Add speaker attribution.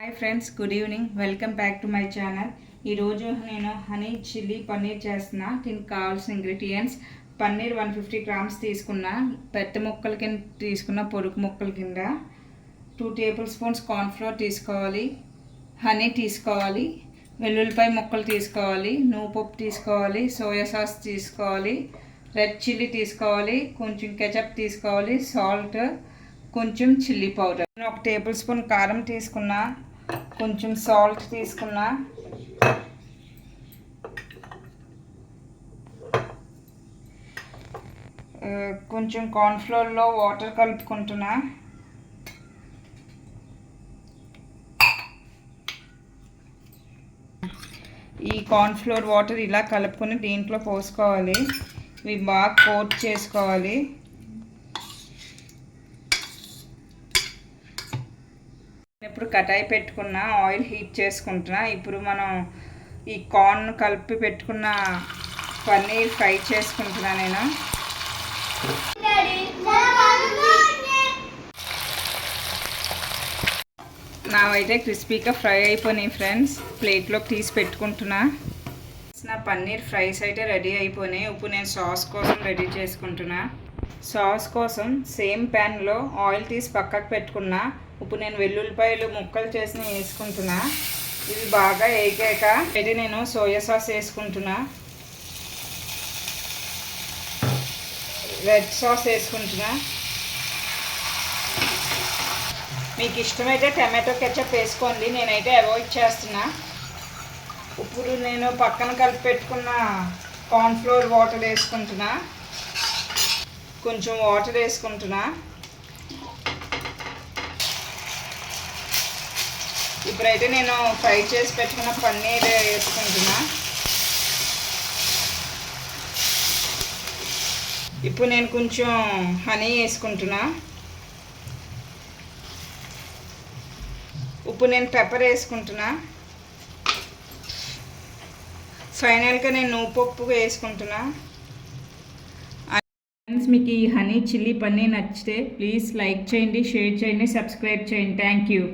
Speaker 1: Hi friends, good evening. Welcome back to my channel. ఈరోజు నేను honey chilli paneer చేస్తున్నా. దీనికి కావాల్సిన ఇంగ్రీడియంట్స్: పన్నీర్ 150 గ్రామ్స్ తీసుకున్నా, పెద్ద ముక్కల కింద తీసుకున్న, పొడుగు ముక్కల కింద 2 టేబుల్ స్పూన్స్ కార్న్ఫ్లోర్ తీసుకోవాలి, హనీ తీసుకోవాలి, వెల్లుల్లిపాయ ముక్కలు తీసుకోవాలి, నువ్వు పప్పు తీసుకోవాలి, సోయా సాస్ తీసుకోవాలి, రెడ్ చిల్లీ తీసుకోవాలి, కొంచెం కెచప్ తీసుకోవాలి, సాల్ట్, కొంచెం చిల్లీ పౌడర్. 1 టేబుల్ స్పూన్ కారం తీసుకున్నా, కొంచెం సాల్ట్ తీసుకున్నా, కొంచెం కార్న్ఫ్లోర్లో వాటర్ కలుపుకుంటున్నా. ఈ కార్న్ఫ్లోర్ వాటర్ ఇలా కలుపుకొని దీంట్లో పోసుకోవాలి. ఇవి బాగా కోట్ చేసుకోవాలి. ఇప్పుడు కడాయి పెట్టుకున్న, ఆయిల్ హీట్ చేసుకుంటున్నా. ఇప్పుడు మనం ఈ కార్న్ కలిపి పెట్టుకున్న పన్నీర్ ఫ్రై చేసుకుంటున్నా. నేను నావైతే క్రిస్పీగా ఫ్రై అయిపోయినాయి ఫ్రెండ్స్. ప్లేట్లోకి తీసి పెట్టుకుంటున్నా. నా పన్నీర్ ఫ్రైస్ అయితే రెడీ అయిపోయినాయి. ఇప్పుడు నేను సాస్ కోసం రెడీ చేసుకుంటున్నా. సాస్ కోసం సేమ్ ప్యాన్లో ఆయిల్ తీసి పక్కకు పెట్టుకున్నా. ఇప్పుడు నేను వెల్లుల్లిపాయలు ముక్కలు చేసి వేసుకుంటున్నా. ఇవి బాగా వేగాక అయితే నేను సోయా సాస్ వేసుకుంటున్నా, రెడ్ సాస్ వేసుకుంటున్నా. మీకు ఇష్టమైతే టమాటో కెచప్ వేసుకోండి, నేనైతే అవాయిడ్ చేస్తున్నా. ఇప్పుడు నేను పక్కన కలిపి పెట్టుకున్న కార్న్ఫ్లోర్ వాటర్ వేసుకుంటున్నా, కొంచెం వాటర్ వేసుకుంటున్నా. ఇప్పుడైతే నేను ఫ్రై చేసి పెట్టుకున్న పన్నీర్ వేసుకుంటున్నా. ఇప్పుడు నేను కొంచెం హనీ వేసుకుంటున్నా. ఇప్పుడు నేను పెప్పర్ వేసుకుంటున్నా. ఫైనల్గా నేను నువ్వు పప్పు వేసుకుంటున్నా. ఫ్రెండ్స్, మీకు ఈ హనీ చిల్లీ పన్నీర్ నచ్చితే ప్లీజ్ లైక్ చేయండి, షేర్ చేయండి, సబ్స్క్రైబ్ చేయండి. Thank you.